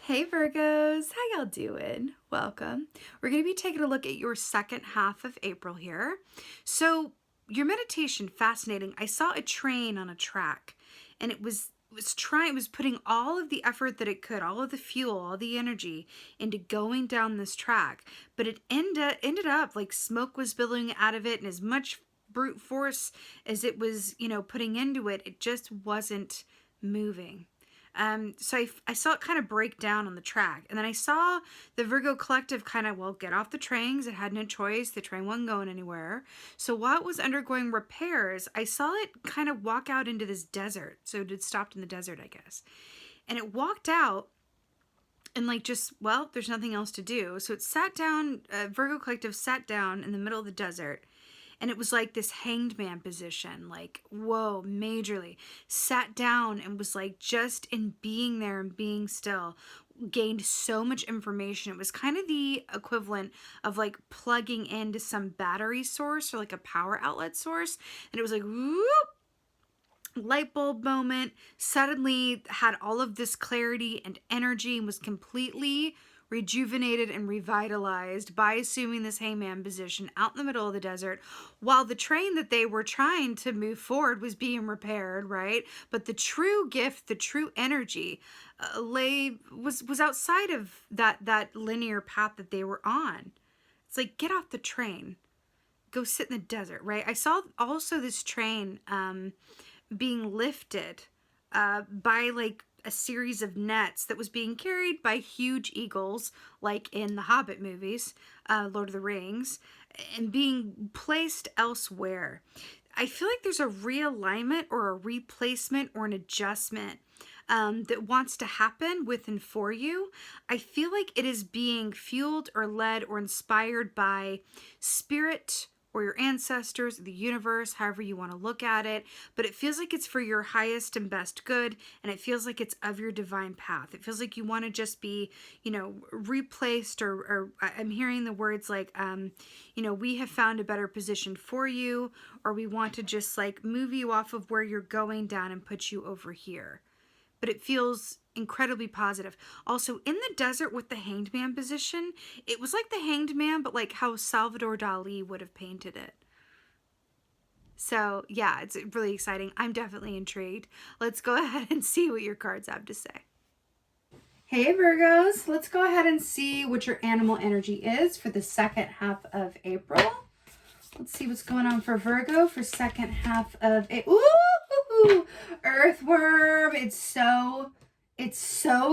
Hey Virgos, how y'all doing? Welcome. We're going to be taking a look at your second half of April here. So your meditation, fascinating. I saw a train on a track and it was putting all of the effort that it could, all of the fuel, all the energy into going down this track. But it ended up like smoke was billowing out of it, and as much brute force as it was, putting into it, it just wasn't moving. So I saw it kind of break down on the track. And then I saw the Virgo collective kind of, get off the trains. It had no choice. The train wasn't going anywhere. So while it was undergoing repairs, I saw it kind of walk out into this desert. So it had stopped in the desert, I guess. And it walked out and there's nothing else to do. So it sat down, Virgo collective sat down in the middle of the desert. And it was like this hanged man position, like, whoa, majorly. Sat down and was like just in being there and being still, gained so much information. It was kind of the equivalent of like plugging into some battery source or like a power outlet source. And it was like, whoop, light bulb moment. Suddenly had all of this clarity and energy and was completely rejuvenated and revitalized by assuming this hangman position out in the middle of the desert while the train that they were trying to move forward was being repaired, right? But the true gift, the true energy was outside of that linear path that they were on. It's like, get off the train, go sit in the desert, right? I saw also this train being lifted by like a series of nets that was being carried by huge eagles, like in the Hobbit movies, Lord of the Rings, and being placed elsewhere. I feel like there's a realignment or a replacement or an adjustment that wants to happen with and for you. I feel like it is being fueled or led or inspired by spirit, or your ancestors, the universe, however you want to look at it. But it feels like it's for your highest and best good, and it feels like it's of your divine path. It feels like you want to just be, replaced, or I'm hearing the words like, we have found a better position for you, or we want to just like move you off of where you're going down and put you over here. But it feels incredibly positive. Also, in the desert with the hanged man position, it was like the hanged man, but like how Salvador Dali would have painted it. So yeah, it's really exciting. I'm definitely intrigued. Let's go ahead and see what your cards have to say. Hey Virgos, let's go ahead and see what your animal energy is for the second half of April. Let's see what's going on for Virgo for second half of April. Ooh, earthworm. It's so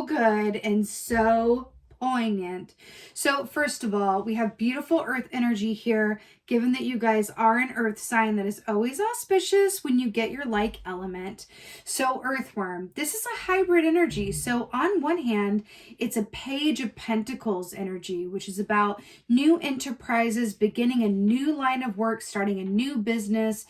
good and so poignant. So first of all, we have beautiful earth energy here, given that you guys are an earth sign. That is always auspicious when you get your like element. So earthworm, this is a hybrid energy. So on one hand, it's a page of pentacles energy, which is about new enterprises, beginning a new line of work, starting a new business,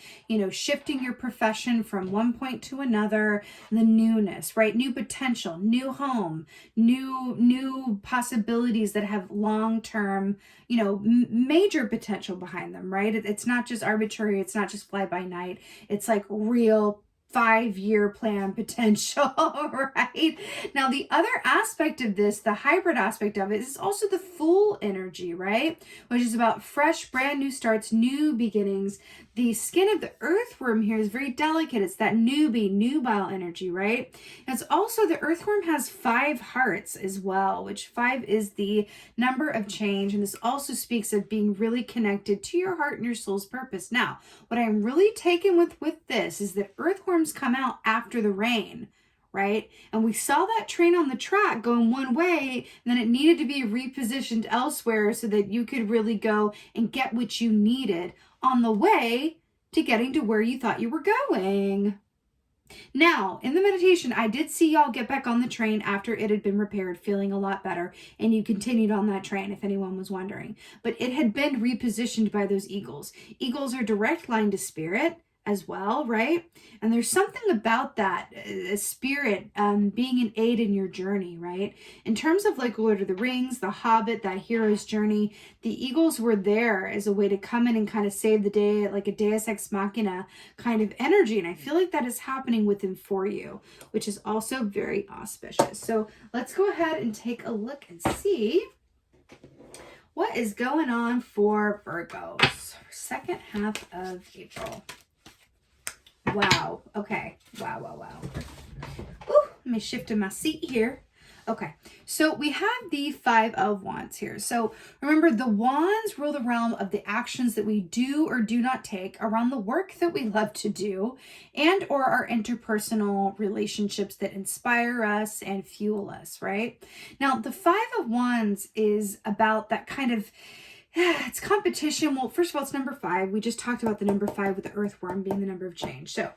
shifting your profession from one point to another, the newness, right? New potential, new home, new possibilities that have long-term, major potential behind them, right? It's not just arbitrary. It's not just fly by night. It's like real 5-year plan potential, right? Now, the other aspect of this, the hybrid aspect of it, is also the Fool energy, right? Which is about fresh, brand new starts, new beginnings. The skin of the earthworm here is very delicate. It's that newbie, nubile energy, right? And it's also, the earthworm has 5 hearts as well, which 5 is the number of change. And this also speaks of being really connected to your heart and your soul's purpose. Now, what I'm really taken with this is that earthworms come out after the rain, right? And we saw that train on the track going one way, and then it needed to be repositioned elsewhere so that you could really go and get what you needed on the way to getting to where you thought you were going. Now, in the meditation, I did see y'all get back on the train after it had been repaired, feeling a lot better, and you continued on that train, if anyone was wondering. But it had been repositioned by those eagles. Eagles are direct line to spirit, as well, right? And there's something about that, a spirit being an aid in your journey, right? In terms of like Lord of the Rings, The Hobbit, that hero's journey, the eagles were there as a way to come in and kind of save the day, like a deus ex machina kind of energy. And I feel like that is happening with them for you, which is also very auspicious. So let's go ahead and take a look and see what is going on for Virgos, second half of April. Wow. Okay. Wow. Ooh, let me shift to my seat here. Okay, so we have the Five of Wands here. So remember, the wands rule the realm of the actions that we do or do not take around the work that we love to do and or our interpersonal relationships that inspire us and fuel us, right? Now, the Five of Wands is about that kind of, it's competition. Well, first of all, it's number 5. We just talked about the number 5 with the earthworm being the number of change. So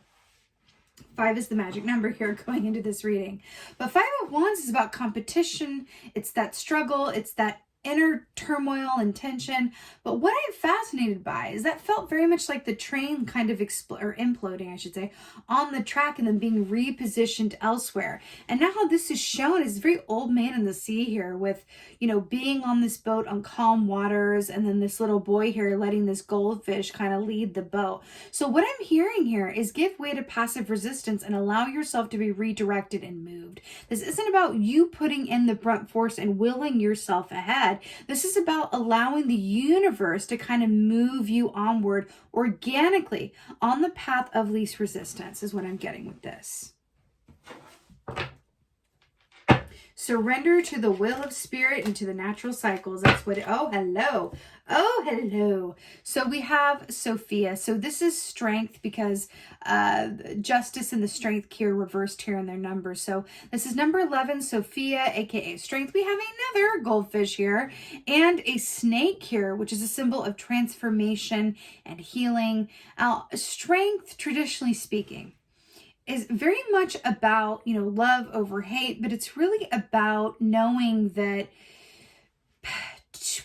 5 is the magic number here going into this reading. But Five of Wands is about competition. It's that struggle. It's that inner turmoil and tension. But what I'm fascinated by is that felt very much like the train kind of imploding, I should say, on the track and then being repositioned elsewhere. And now how this is shown is very Old Man in the Sea here with, you know, being on this boat on calm waters and then this little boy here letting this goldfish kind of lead the boat. So what I'm hearing here is give way to passive resistance and allow yourself to be redirected and moved. This isn't about you putting in the brunt force and willing yourself ahead. This is about allowing the universe to kind of move you onward organically on the path of least resistance is what I'm getting with this. Surrender to the will of spirit and to the natural cycles. That's what oh, hello. Oh, hello. So we have Sophia. So this is strength because justice and the strength key are reversed here in their numbers. So this is number 11, Sophia, aka strength. We have another goldfish here and a snake here, which is a symbol of transformation and healing. Strength, traditionally speaking, is very much about, you know, love over hate, but it's really about knowing that,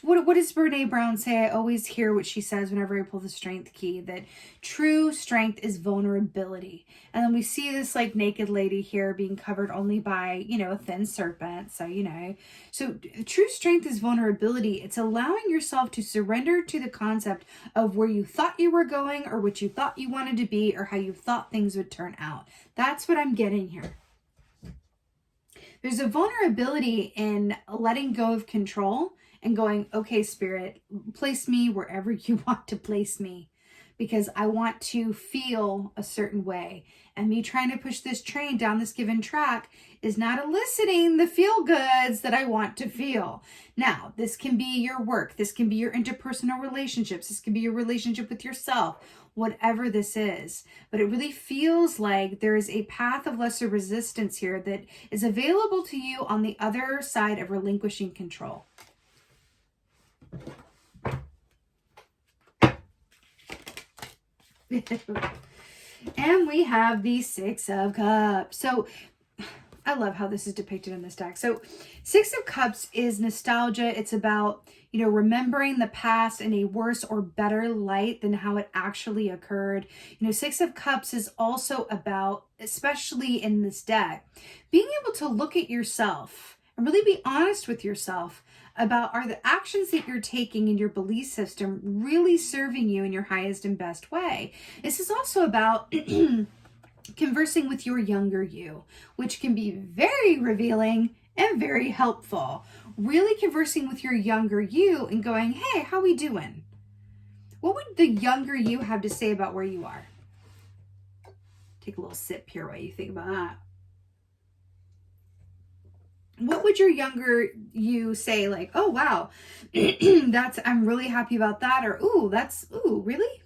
what does Brene Brown say? I always hear what she says whenever I pull the strength key, that true strength is vulnerability. And then we see this like naked lady here being covered only by, you know, a thin serpent. So, you know, so true strength is vulnerability. It's allowing yourself to surrender to the concept of where you thought you were going or what you thought you wanted to be or how you thought things would turn out. That's what I'm getting here. There's a vulnerability in letting go of control and going, okay, spirit, place me wherever you want to place me because I want to feel a certain way. And me trying to push this train down this given track is not eliciting the feel goods that I want to feel. Now, this can be your work. This can be your interpersonal relationships. This can be your relationship with yourself, whatever this is. But it really feels like there is a path of lesser resistance here that is available to you on the other side of relinquishing control. And we have the Six of Cups. So I love how this is depicted in this deck. So Six of Cups is nostalgia. It's about, you know, remembering the past in a worse or better light than how it actually occurred. You know, Six of Cups is also about, especially in this deck, being able to look at yourself and really be honest with yourself about, are the actions that you're taking in your belief system really serving you in your highest and best way? This is also about conversing with your younger you, which can be very revealing and very helpful. Really conversing with your younger you and going, hey, how we doing? What would the younger you have to say about where you are? Take a little sip here while you think about that. What would your younger you say? Like, oh, wow, I'm really happy about that. Or, ooh, really?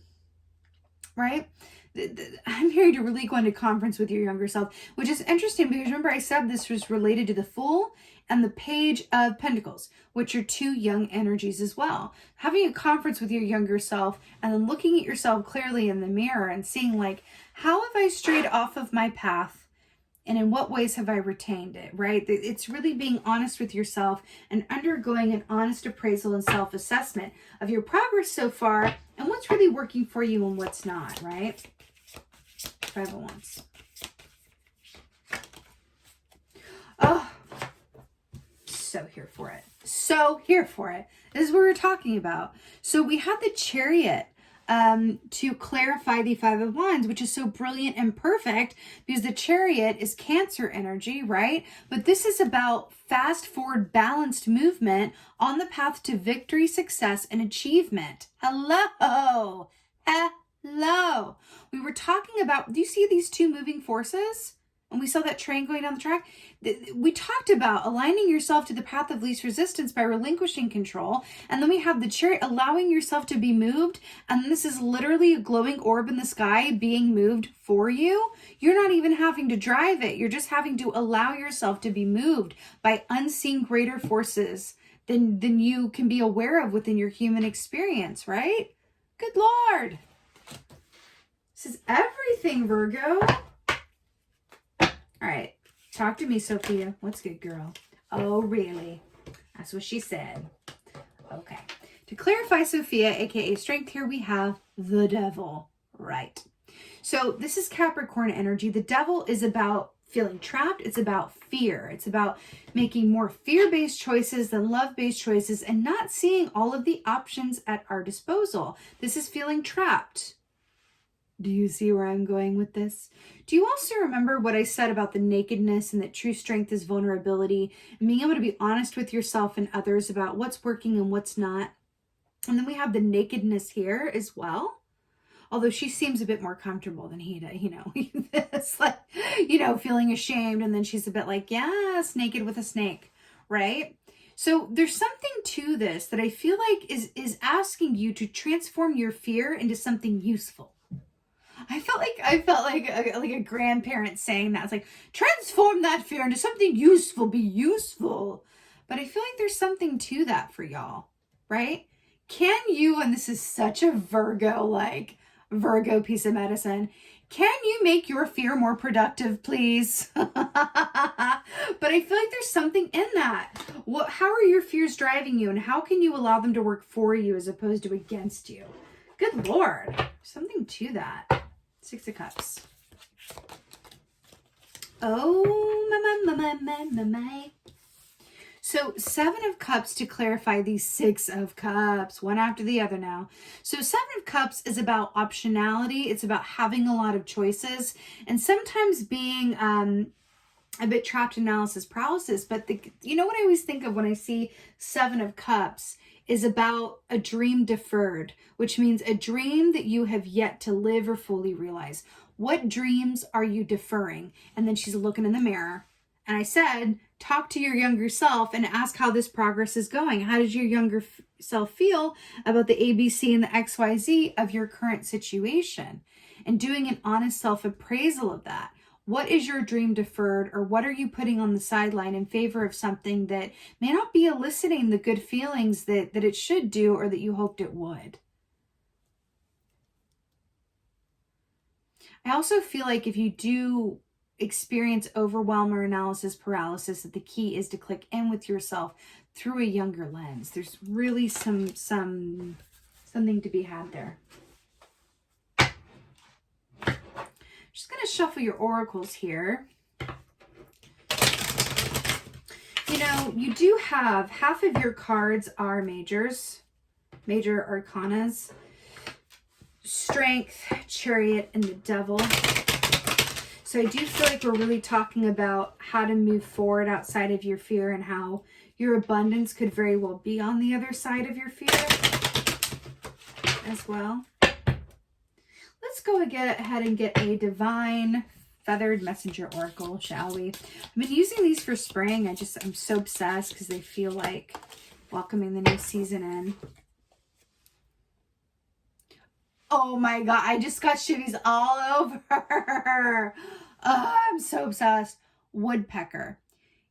Right? I'm hearing to really go into conference with your younger self, which is interesting because remember I said this was related to the Fool and the Page of Pentacles, which are two young energies as well. Having a conference with your younger self and then looking at yourself clearly in the mirror and seeing like, how have I strayed off of my path? And in what ways have I retained it, right? It's really being honest with yourself and undergoing an honest appraisal and self-assessment of your progress so far and what's really working for you and what's not, right? Five of Wands. Oh, so here for it. So here for it. This is what we're talking about. So we had the Chariot to clarify the Five of Wands, which is so brilliant and perfect because the Chariot is Cancer energy, right? But this is about fast forward, balanced movement on the path to victory, success, and achievement. Hello. Hello. We were talking about, do you see these two moving forces? And we saw that train going down the track. We talked about aligning yourself to the path of least resistance by relinquishing control. And then we have the Chariot, allowing yourself to be moved. And this is literally a glowing orb in the sky being moved for you. You're not even having to drive it. You're just having to allow yourself to be moved by unseen greater forces than you can be aware of within your human experience, right? Good Lord. This is everything, Virgo. All right, talk to me, Sophia. What's good, girl? Oh, really? That's what she said. Okay. To clarify, Sophia, aka Strength, here we have the Devil. Right. So this is Capricorn energy. The Devil is about feeling trapped. It's about fear. It's about making more fear-based choices than love-based choices and not seeing all of the options at our disposal. This is feeling trapped. Do you see where I'm going with this? Do you also remember what I said about the nakedness and that true strength is vulnerability and being able to be honest with yourself and others about what's working and what's not? And then we have the nakedness here as well. Although she seems a bit more comfortable than he does, you know, it's like, you know, feeling ashamed. And then she's a bit like, yes, naked with a snake, right? So there's something to this that I feel like is asking you to transform your fear into something useful. I felt like a grandparent saying that. It's like, transform that fear into something useful, be useful. But I feel like there's something to that for y'all, right? Can you, and this is such a Virgo piece of medicine, can you make your fear more productive, please? But I feel like there's something in that. How are your fears driving you, and how can you allow them to work for you as opposed to against you? Good Lord, something to that. Six of Cups. Oh, my. So Seven of Cups to clarify the Six of Cups, one after the other now. So Seven of Cups is about optionality. It's about having a lot of choices and sometimes being a bit trapped in analysis paralysis. But you know what I always think of when I see Seven of Cups is about a dream deferred, which means a dream that you have yet to live or fully realize. What dreams are you deferring? And then she's looking in the mirror. And I said, talk to your younger self and ask how this progress is going. How does your younger self feel about the ABC and the XYZ of your current situation? And doing an honest self-appraisal of that. What is your dream deferred, or what are you putting on the sideline in favor of something that may not be eliciting the good feelings that it should do or that you hoped it would? I also feel like if you do experience overwhelm or analysis paralysis, that the key is to click in with yourself through a younger lens. There's really something to be had there. Just going to shuffle your oracles here. You know, you do have half of your cards are major arcanas. Strength, Chariot, and the Devil. So I do feel like we're really talking about how to move forward outside of your fear and how your abundance could very well be on the other side of your fear as well. Let's go ahead and get a Divine Feathered Messenger Oracle, shall we? I've been using these for spring. I'm so obsessed because they feel like welcoming the new season in. Oh my God, I just got shivvies all over. Oh, I'm so obsessed. Woodpecker.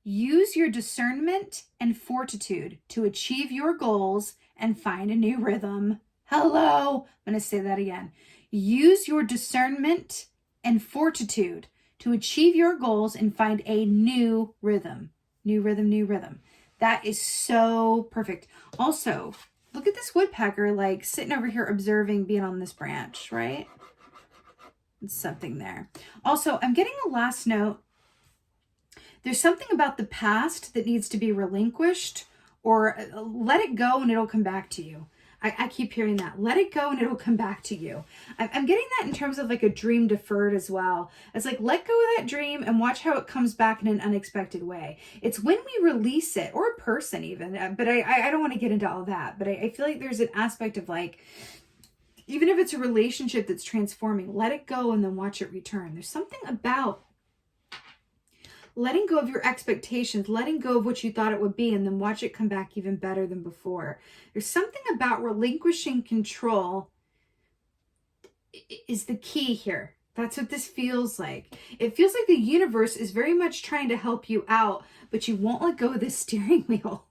Use your discernment and fortitude to achieve your goals and find a new rhythm. Hello. I'm going to say that again. Use your discernment and fortitude to achieve your goals and find a new rhythm. New rhythm, new rhythm. That is so perfect. Also, look at this woodpecker like sitting over here observing being on this branch, right? something there. Also, I'm getting a last note. There's something about the past that needs to be relinquished, or let it go and it'll come back to you. I keep hearing that. Let it go and it'll come back to you. I'm getting that in terms of like a dream deferred as well. It's like, let go of that dream and watch how it comes back in an unexpected way. It's when we release it, or a person even, but I don't want to get into all that. But I feel like there's an aspect of like, even if it's a relationship that's transforming, let it go and then watch it return. There's something about letting go of your expectations, letting go of what you thought it would be, and then watch it come back even better than before. There's something about relinquishing control is the key here. That's what this feels like. It feels like the universe is very much trying to help you out, but you won't let go of the steering wheel.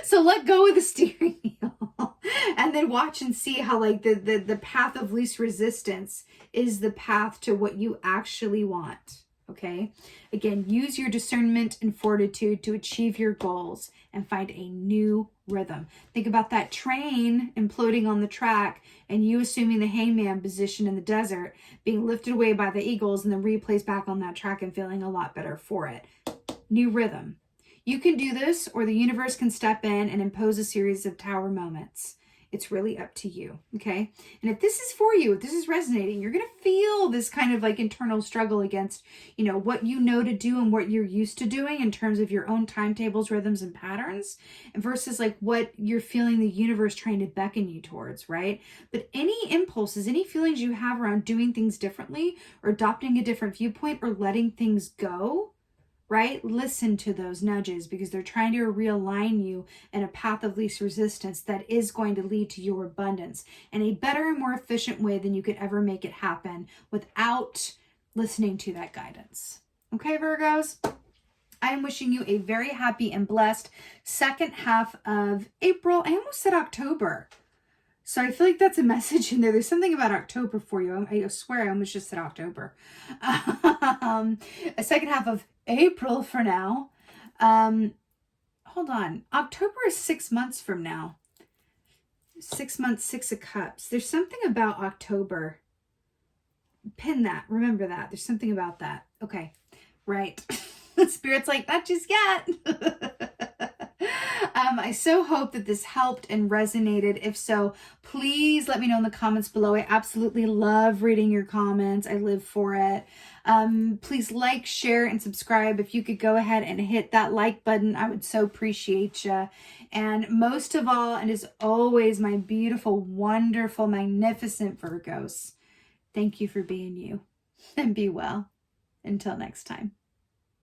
So let go of the steering wheel and then watch and see how like the path of least resistance is the path to what you actually want. Okay. Again, use your discernment and fortitude to achieve your goals and find a new rhythm. Think about that train imploding on the track and you assuming the hangman position in the desert, being lifted away by the eagles and then replaced back on that track and feeling a lot better for it. New rhythm. You can do this, or the universe can step in and impose a series of tower moments. It's really up to you, okay? And if this is for you, if this is resonating, you're going to feel this kind of like internal struggle against, you know, what you know to do and what you're used to doing in terms of your own timetables, rhythms, and patterns, versus like what you're feeling the universe trying to beckon you towards, right? But any impulses, any feelings you have around doing things differently or adopting a different viewpoint or letting things go, right? Listen to those nudges because they're trying to realign you in a path of least resistance that is going to lead to your abundance in a better and more efficient way than you could ever make it happen without listening to that guidance. Okay, Virgos? I am wishing you a very happy and blessed second half of April. I almost said October. So I feel like that's a message in there. There's something about October for you. I swear I almost just said October. A second half of April for now. Hold on. October is 6 months from now. 6 months, 6 of Cups. There's something about October. Pin that. Remember that. There's something about that. Okay. Right. Spirit's like, not just yet. I so hope that this helped and resonated. If so, please let me know in the comments below. I absolutely love reading your comments. I live for it. Please like, share, and subscribe. If you could go ahead and hit that like button, I would so appreciate you. And most of all, and as always, my beautiful, wonderful, magnificent Virgos, thank you for being you. And be well. Until next time.